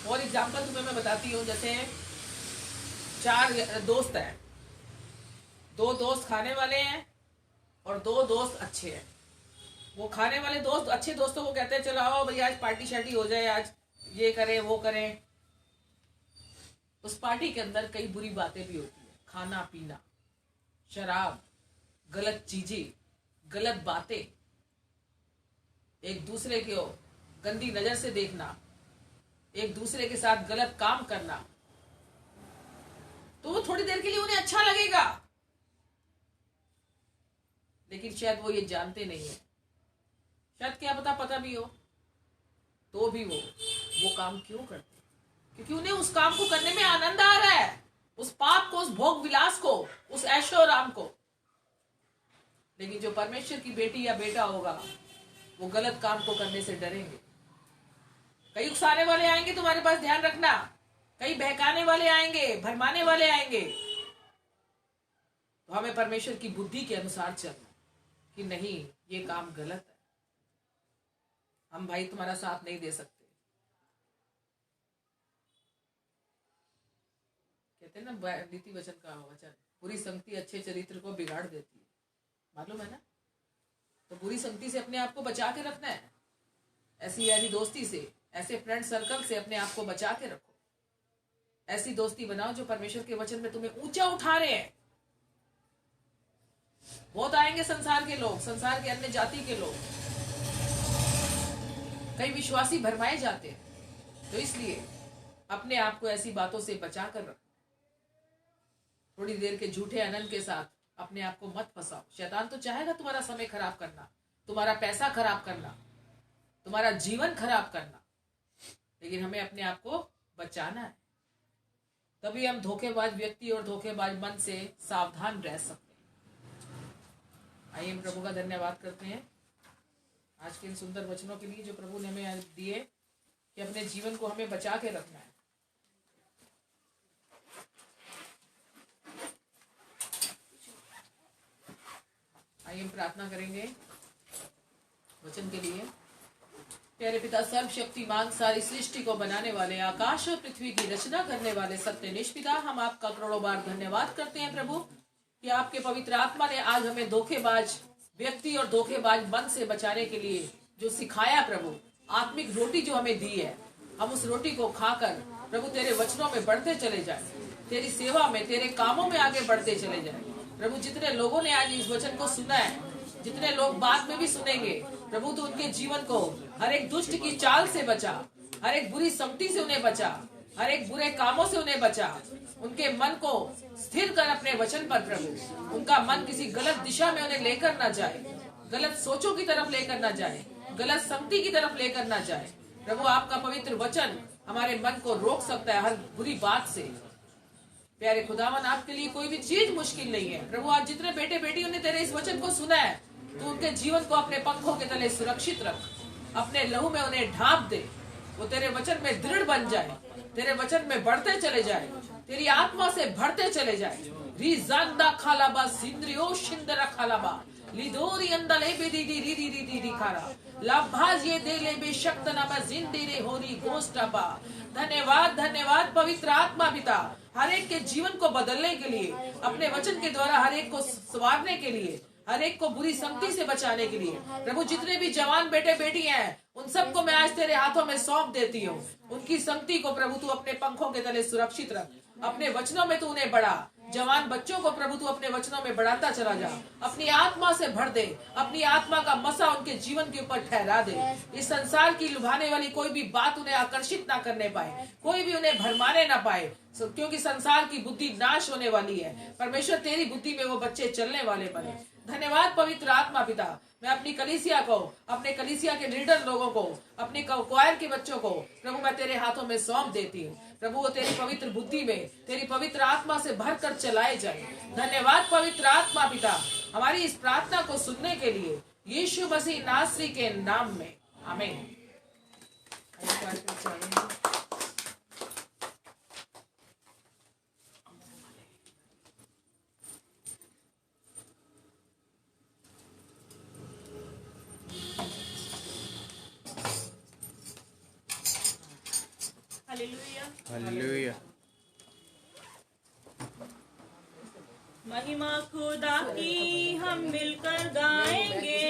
और एग्जाम्पल तुम्हें मैं बताती हूँ। जैसे 4 दोस्त हैं, 2 दोस्त खाने वाले हैं और 2 दोस्त अच्छे हैं। वो खाने वाले दोस्त अच्छे दोस्तों को कहते हैं चलो आओ भैया आज पार्टी शार्टी हो जाए, आज ये करें वो करें। उस पार्टी के अंदर कई बुरी बातें भी होती है, खाना पीना, शराब, गलत चीजें, गलत बातें, एक दूसरे को गंदी नजर से देखना, एक दूसरे के साथ गलत काम करना। तो वो थोड़ी देर के लिए उन्हें अच्छा लगेगा, लेकिन शायद वो ये जानते नहीं है, शायद क्या पता भी हो, तो भी वो काम क्यों करते? क्योंकि उन्हें उस काम को करने में आनंद आ रहा है, उस पाप को, उस भोग विलास को, उस ऐशो आराम को। लेकिन जो परमेश्वर की बेटी या बेटा होगा वो गलत काम को करने से डरेंगे। कई उकसाने वाले आएंगे तुम्हारे पास, ध्यान रखना। कई बहकाने वाले आएंगे, भरमाने वाले आएंगे। तो हमें परमेश्वर की बुद्धि के अनुसार चलना कि नहीं, ये काम गलत है, हम भाई तुम्हारा साथ नहीं दे सकते। कहते हैं ना नीति वचन का वचन, बुरी संगति अच्छे चरित्र को बिगाड़ देती है, मालूम है ना। तो बुरी संगति से अपने आप को बचा के रखना है। ऐसी यारी दोस्ती से, ऐसे फ्रेंड सर्कल से अपने आप को बचा के रखो। ऐसी दोस्ती बनाओ जो परमेश्वर के वचन में तुम्हें ऊंचा उठा रहे हैं। बहुत आएंगे संसार के लोग, संसार के अन्य जाति के लोग, कई विश्वासी भरमाए जाते हैं। तो इसलिए अपने आप को ऐसी बातों से बचा कर रखो। थोड़ी देर के झूठे आनंद के साथ अपने आप को मत फंसाओ। शैतान तो चाहेगा तुम्हारा समय खराब करना, तुम्हारा पैसा खराब करना, तुम्हारा जीवन खराब करना, लेकिन हमें अपने आप को बचाना है। तभी हम धोखेबाज व्यक्ति और धोखेबाज मन से सावधान रह सकते हैं। आइए हम प्रभु का धन्यवाद करते हैं आज के इन सुंदर वचनों के लिए जो प्रभु ने हमें दिए कि अपने जीवन को हमें बचा के रखना है। आइए हम प्रार्थना करेंगे वचन के लिए। प्यारे पिता, सर्वशक्तिमान, सारी सृष्टि को बनाने वाले, आकाश और पृथ्वी की रचना करने वाले सत्यनिष्ठ पिता, हम आपका करोड़ों बार धन्यवाद करते हैं प्रभु कि आपके पवित्र आत्मा ने आज हमें धोखेबाज व्यक्ति और धोखेबाज मन से बचाने के लिए जो सिखाया प्रभु, आत्मिक रोटी जो हमें दी है, हम उस रोटी को खाकर प्रभु तेरे वचनों में बढ़ते चले जाए, तेरी सेवा में, तेरे कामों में आगे बढ़ते चले जाए। प्रभु जितने लोगों ने आज इस वचन को सुना है, जितने लोग बाद में भी सुनेंगे प्रभु, तो उनके जीवन को हर एक दुष्ट की चाल से बचा, हर एक बुरी संगति से उन्हें बचा, हर एक बुरे कामों से उन्हें बचा। उनके मन को स्थिर कर अपने वचन पर प्रभु, उनका मन किसी गलत दिशा में उन्हें लेकर ना जाए, गलत सोचों की तरफ लेकर ना जाए, गलत संगति की तरफ लेकर ना जाए। प्रभु आपका पवित्र वचन हमारे मन को रोक सकता है हर बुरी बात से। प्यारे खुदावन, आपके लिए कोई भी चीज मुश्किल नहीं है प्रभु। आज जितने बेटे बेटियों ने तेरे इस वचन को सुना है, तो उनके जीवन को अपने पंखों के तले सुरक्षित रख, अपने लहू में उन्हें ढांप दे, वो तेरे वचन में दृढ़ बन जाए, तेरे वचन में बढ़ते चले जाए, तेरी आत्मा से भरते चले जाए। रिजांदा खालाबा सिंद्रियो शिंदरा खालाबा लिदोरी अंदले बेदीदी रीदी रीदी दिखारा लाभाज ये देले बेशक्तना बा जिंदीरे होरी गोस्टाबा। धन्यवाद, धन्यवाद पवित्र आत्मा पिता, हर एक के जीवन को बदलने के लिए, अपने वचन के द्वारा हर एक को संवारने के लिए, हर एक को बुरी संगति से बचाने के लिए। प्रभु जितने भी जवान बेटे बेटी हैं, उन सबको मैं आज तेरे हाथों में सौंप देती हूँ। उनकी संगति को प्रभु तू अपने पंखों के तले सुरक्षित रख, अपने वचनों में तू उन्हें बढ़ा। जवान बच्चों को प्रभु तू अपने वचनों में बढ़ाता चला जा, अपनी आत्मा से भर दे, अपनी आत्मा का मसा उनके जीवन के ऊपर ठहरा दे। इस संसार की लुभाने वाली कोई भी बात उन्हें आकर्षित ना करने पाए, कोई भी उन्हें भरमाने ना पाए, क्योंकि संसार की बुद्धि नाश होने वाली है। परमेश्वर तेरी बुद्धि में वो बच्चे चलने वाले बने। धन्यवाद पवित्र आत्मा पिता, मैं अपनी कलीसिया को, अपने कलीसिया के लीडर लोगों को, अपने क्वायर के बच्चों को प्रभु मैं तेरे हाथों में सौंप देती हूँ। प्रभु वो तेरी पवित्र बुद्धि में, तेरी पवित्र आत्मा से भरकर चलाए जाए। धन्यवाद पवित्र आत्मा पिता, हमारी इस प्रार्थना को सुनने के लिए यीशु मसीह नासरी के नाम में, आमीन। हालेलुया। महिमा खुदा की हम मिलकर गाएंगे,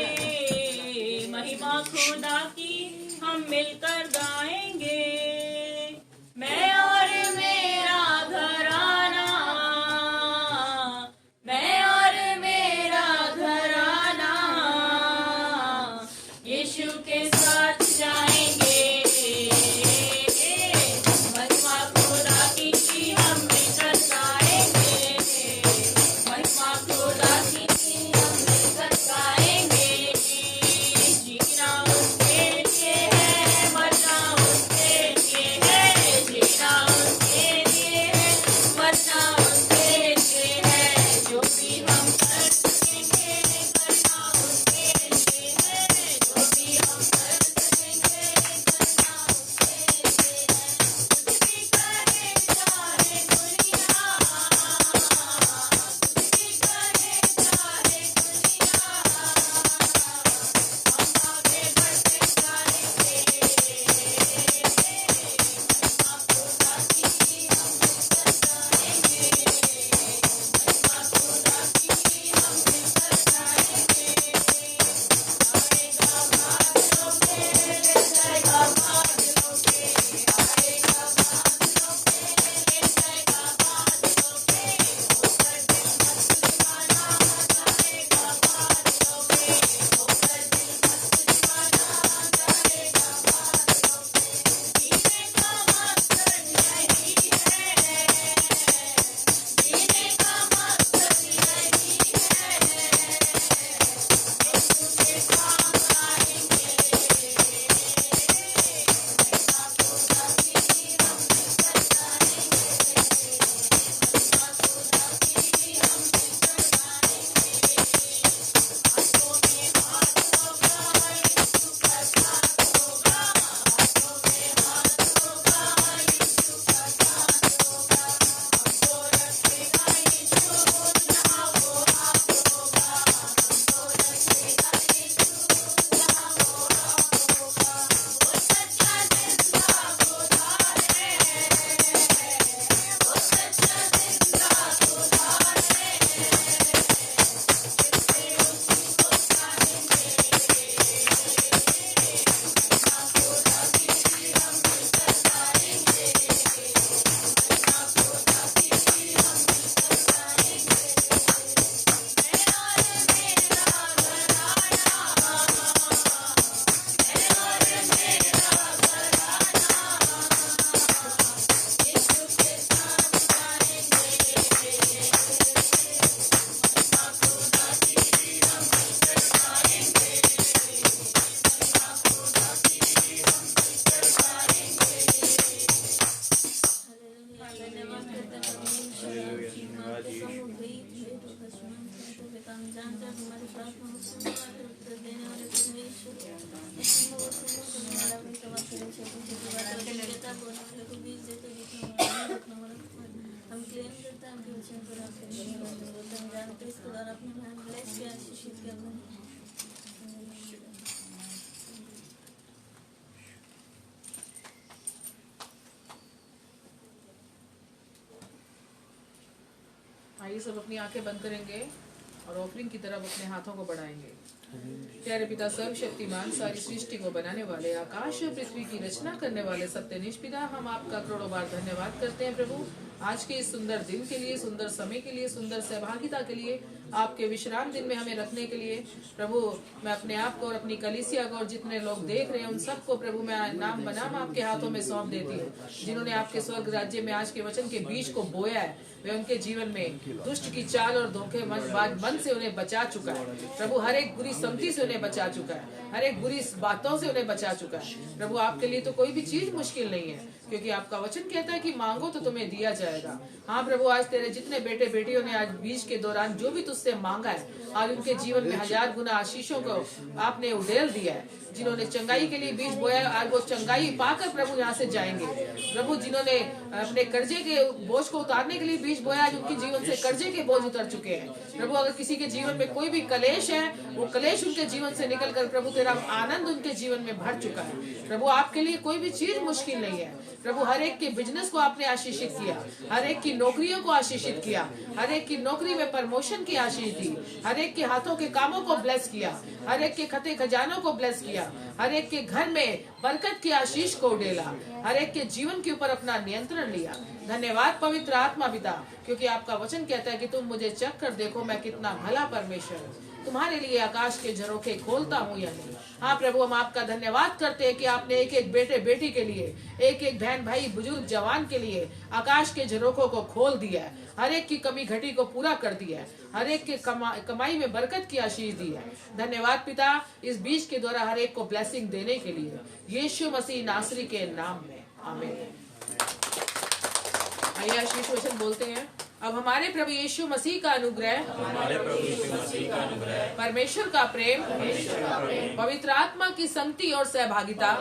महिमा खुदा की हम मिलकर गाएंगे। मैं और मेरा घराना, मैं और मेरा घराना यीशु के साथ जाएंगे। जीना उसके लिए है, मरना देता बोलने वाले को बीज देता जितना वाला रखने वाला को फल। हम क्लेम करते हैं आपके वचन पर आपके धन्यवाद बोलते हैं। हम जानते हैं इसके द्वारा अपने नाम ब्लेस किया आशीषित किया बने। आइए सब अपनी आंखें बंद करेंगे और ऑफरिंग की तरफ अपने हाथों को बढ़ाएंगे। प्यारे पिता सर्वशक्तिमान, सारी सृष्टि को बनाने वाले, आकाश और पृथ्वी की रचना करने वाले सत्यनिष्ठ पिता, हम आपका करोड़ों बार धन्यवाद करते हैं प्रभु, आज के इस सुंदर दिन के लिए, सुंदर समय के लिए, सुंदर सहभागिता के लिए, आपके विश्राम दिन में हमें रखने के लिए। प्रभु मैं अपने आप को और अपनी कलीसिया को और जितने लोग देख रहे हैं उन सबको प्रभु मैं नाम बनाम आपके हाथों में सौंप देती हूँ। जिन्होंने आपके स्वर्ग राज्य में आज के वचन के बीज को बोया है, वे उनके जीवन में दुष्ट की चाल और धोखे मन से उन्हें बचा चुका है प्रभु, हर एक बुरी संगति से उन्हें बचा चुका है, हर एक बुरी बातों से उन्हें बचा चुका है प्रभु। आपके लिए तो कोई भी चीज मुश्किल नहीं है, क्योंकि आपका वचन कहता है कि मांगो तो तुम्हें दिया जाएगा। हाँ प्रभु, आज तेरे जितने बेटे बेटियों ने आज बीज के दौरान जो भी तुझसे मांगा है, आज उनके जीवन में 1000 गुना आशीषों को आपने उड़ेल दिया है। जिन्होंने चंगाई के लिए बीज बोया, आज वो चंगाई पाकर प्रभु यहाँ से जाएंगे प्रभु। जिन्होंने अपने कर्जे के बोझ को उतारने के लिए बीज बोया, आज उनके जीवन से कर्जे के बोझ उतर चुके हैं प्रभु। अगर किसी के जीवन में कोई भी कलेश है, वो कलेश उनके जीवन से निकल कर प्रभु तेरा आनंद उनके जीवन में भर चुका है प्रभु। आपके लिए कोई भी चीज मुश्किल नहीं है प्रभु। हर एक के बिजनेस को आपने आशीषित किया, हर एक की नौकरियों को आशीषित किया, हर एक की नौकरी में प्रमोशन की आशीष दी, हर एक के हाथों के कामों को ब्लेस किया, हर एक के खते खजानों को ब्लेस किया, हर एक के घर में बरकत की आशीष को उड़ेला, हर एक के जीवन के ऊपर अपना नियंत्रण लिया। धन्यवाद पवित्र आत्मा पिता, क्योंकि आपका वचन कहता है कि तुम मुझे चख कर देखो मैं कितना भला परमेश्वर हूँ, तुम्हारे लिए आकाश के झरोखे खोलता हूँ या नहीं। हाँ प्रभु, हम आपका धन्यवाद करते हैं कि आपने एक एक बेटे बेटी के लिए, एक एक बहन भाई बुजुर्ग जवान के लिए आकाश के झरोखों को खोल दिया है, हर एक की कमी घटी को पूरा कर दिया है, हर एक के कमाई में बरकत की आशीष दी है। धन्यवाद पिता, इस बीज के द्वारा हर एक को ब्लेसिंग देने के लिए, यीशु मसीह नासरी के नाम में, आमीन। आइए आशीष वचन बोलते हैं। अब हमारे प्रभु यीशु मसीह का अनुग्रह, परमेश्वर का प्रेम, पवित्र आत्मा की संगति और सहभागिता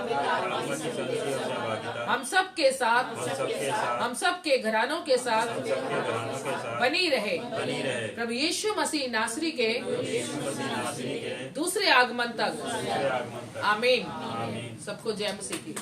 हम सब के साथ, हम सब के घरानों के साथ बनी रहे प्रभु यीशु मसीह नासरी के दूसरे आगमन तक, आमीन। सबको जय मसीह की।